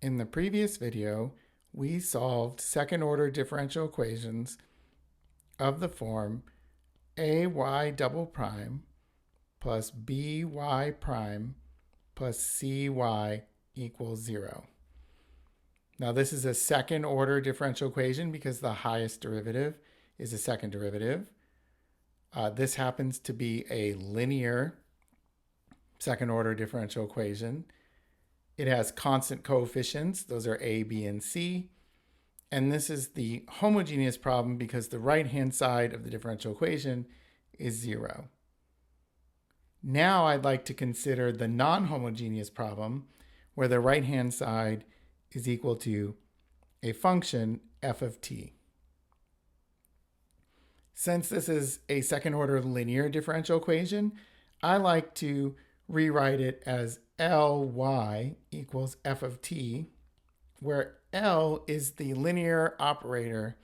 In the previous video, we solved second-order differential equations of the form ay double prime plus by prime plus cy equals 0. Now this is a second-order differential equation because the highest derivative is a second derivative. This happens to be a linear second-order differential equation. It has constant coefficients. Those are a, b, and c. And this is the homogeneous problem because the right-hand side of the differential equation is 0. Now I'd like to consider the non-homogeneous problem where the right-hand side is equal to a function f of t. Since this is a second-order linear differential equation, I like to rewrite it as Ly equals f of t, where L is the linear operator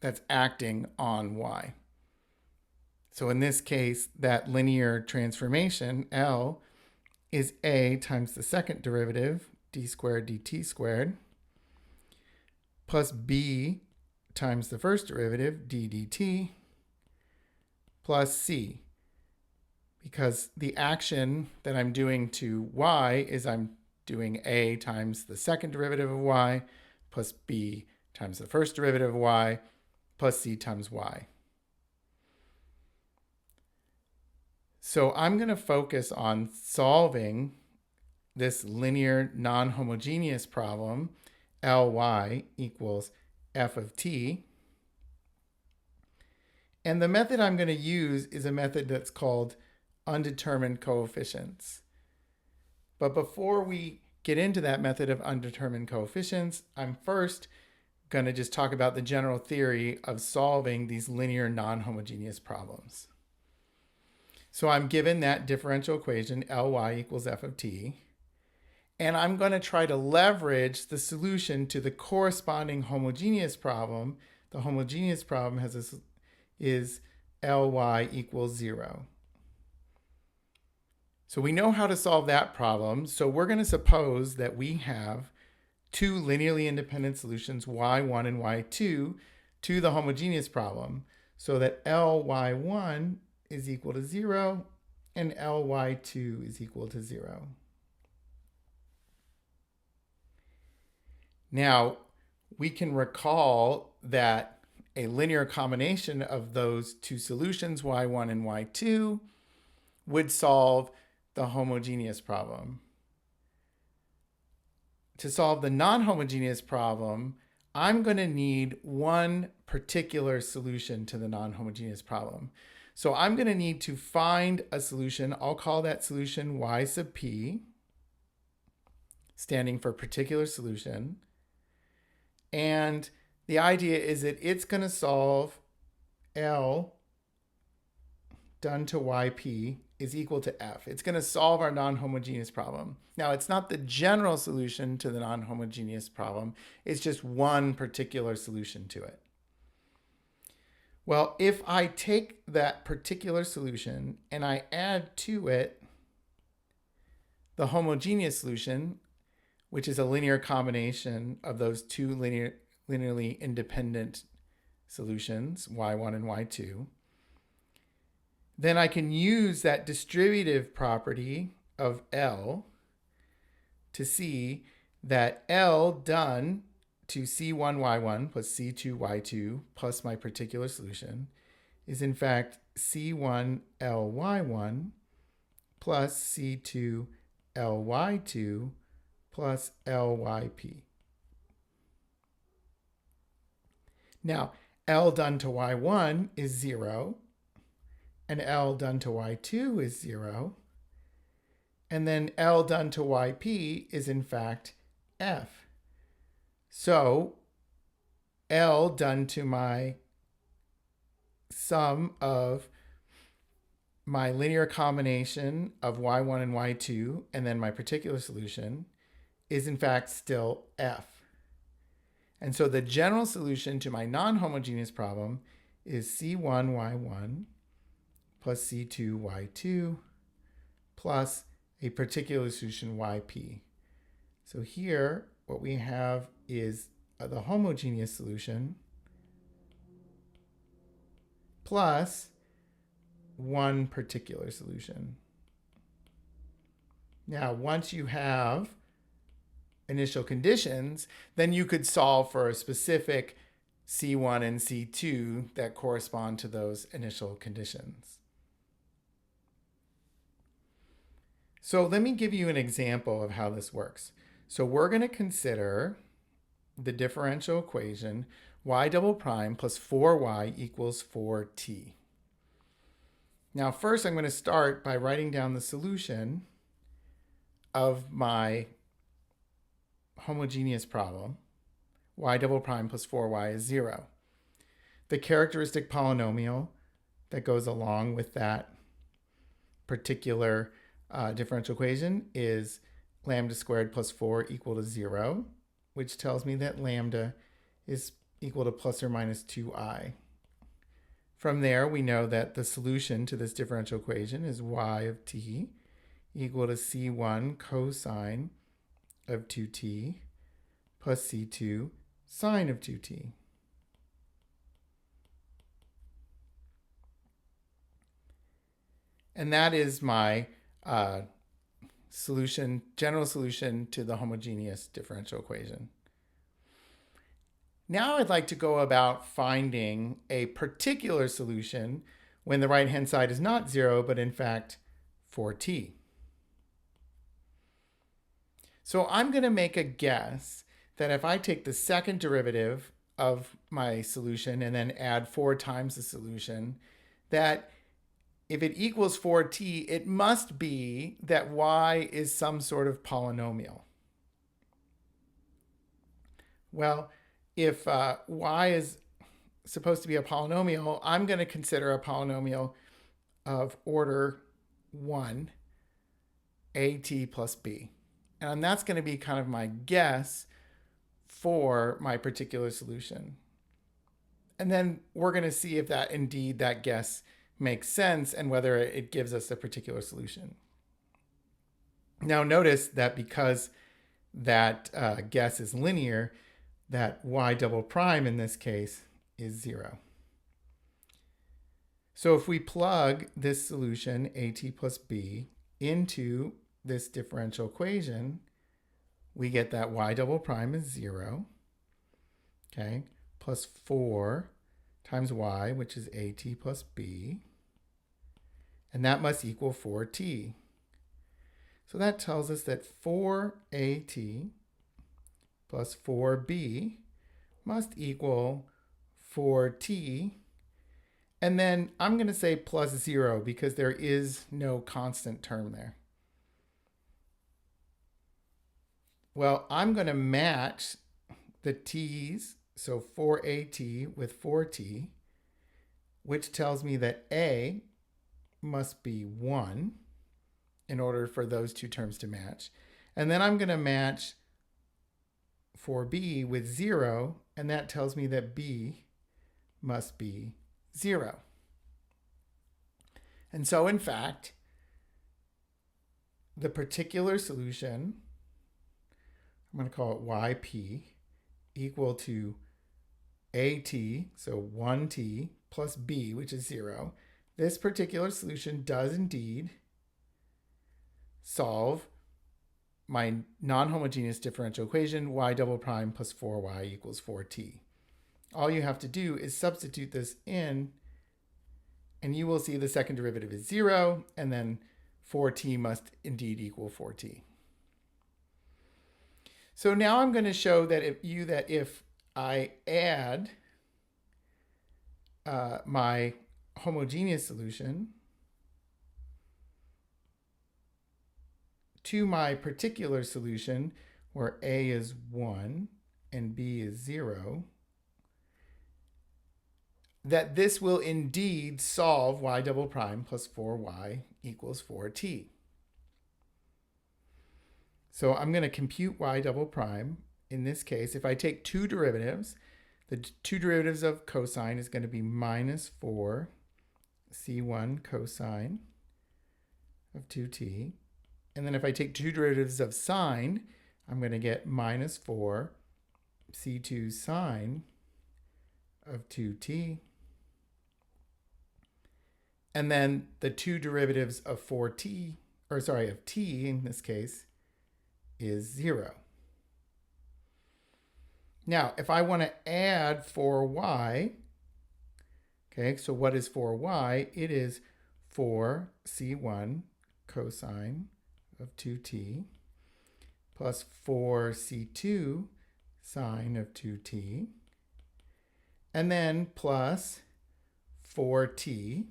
that's acting on y. So in this case, that linear transformation, L, is a times the second derivative, d squared dt squared, plus b times the first derivative, d dt, plus c. Because the action that I'm doing to y is I'm doing a times the second derivative of y plus b times the first derivative of y plus c times y. So I'm going to focus on solving this linear non-homogeneous problem, Ly equals f of t. And the method I'm going to use is a method that's called undetermined coefficients. But before we get into that method of undetermined coefficients, I'm first going to just talk about the general theory of solving these linear non-homogeneous problems. So I'm given that differential equation, Ly equals f of t, and I'm going to try to leverage the solution to the corresponding homogeneous problem. The homogeneous problem is Ly equals 0. So we know how to solve that problem. So we're going to suppose that we have two linearly independent solutions, y1 and y2, to the homogeneous problem, so that Ly1 is equal to 0 and Ly2 is equal to 0. Now, we can recall that a linear combination of those two solutions, y1 and y2, would solve the homogeneous problem. To solve the non-homogeneous problem, I'm going to need one particular solution to the non-homogeneous problem. So I'm going to need to find a solution. I'll call that solution y sub p, standing for particular solution. And the idea is that it's going to solve L done to yp is equal to f. It's going to solve our non-homogeneous problem. Now, it's not the general solution to the non-homogeneous problem. It's just one particular solution to it. Well, if I take that particular solution and I add to it the homogeneous solution, which is a linear combination of those two linearly independent solutions, y1 and y2, then I can use that distributive property of L to see that L done to c1y1 plus c2y2 plus my particular solution is in fact c1ly1 plus c2ly2 plus lyp. Now, L done to y1 is 0, and L done to y2 is 0, and then L done to yp is in fact f. So L done to my sum of my linear combination of y1 and y2 and then my particular solution is in fact still f. And so the general solution to my non-homogeneous problem is c1y1 plus c2y2 plus a particular solution yp. So here, what we have is the homogeneous solution plus one particular solution. Now, once you have initial conditions, then you could solve for a specific C1 and C2 that correspond to those initial conditions. So let me give you an example of how this works. So we're going to consider the differential equation y double prime plus 4y equals 4t. Now first I'm going to start by writing down the solution of my homogeneous problem. Y double prime plus 4y is 0. The characteristic polynomial that goes along with that particular differential equation is lambda squared plus 4 equal to 0, which tells me that lambda is equal to plus or minus 2i. From there, we know that the solution to this differential equation is y of t equal to c1 cosine of 2t plus c2 sine of 2t. And that is my general solution to the homogeneous differential equation. Now I'd like to go about finding a particular solution when the right-hand side is not 0, but in fact 4t. So I'm going to make a guess that if I take the second derivative of my solution and then add 4 times the solution, that if it equals 4t, it must be that y is some sort of polynomial. Well, if y is supposed to be a polynomial, I'm going to consider a polynomial of order 1, at plus b. And that's going to be kind of my guess for my particular solution. And then we're going to see if that guess makes sense and whether it gives us a particular solution. Now notice that because that guess is linear, that y double prime in this case is 0. So if we plug this solution, at plus b, into this differential equation, we get that y double prime is 0, okay, plus 4 times y, which is at plus b, and that must equal 4t. So that tells us that 4at plus 4b must equal 4t. And then I'm going to say plus 0 because there is no constant term there. Well, I'm going to match the t's, so 4at with 4t, which tells me that a must be 1 in order for those two terms to match. And then I'm going to match 4b with 0, and that tells me that b must be 0. And so, in fact, the particular solution, I'm going to call it yp, equal to at, so 1t, plus b, which is 0. This particular solution does indeed solve my non-homogeneous differential equation, y double prime plus 4y equals 4t. All you have to do is substitute this in, and you will see the second derivative is 0, and then 4t must indeed equal 4t. So now I'm going to show that if I add my homogeneous solution to my particular solution, where a is 1 and b is 0, that this will indeed solve y double prime plus 4y equals 4t. So I'm going to compute y double prime. In this case, if I take two derivatives, the two derivatives of cosine is going to be minus 4 c1 cosine of 2t. And then if I take two derivatives of sine, I'm going to get minus 4 c2 sine of 2t. And then the two derivatives of 4t, or sorry, of t in this case, is 0. Now, if I want to add 4y, okay, so what is 4y? It is 4c1 cosine of 2t plus 4c2 sine of 2t, and then plus 4t.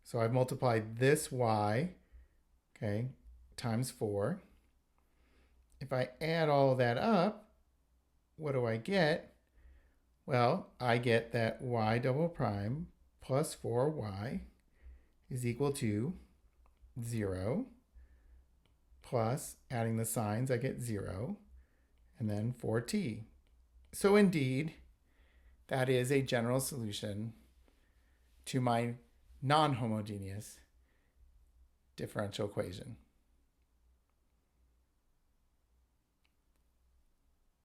So I've multiplied this y, okay, times 4. If I add all of that up, what do I get? Well, I get that y double prime plus 4y is equal to 0, plus, adding the signs, I get 0, and then 4t. So indeed, that is a general solution to my non-homogeneous differential equation.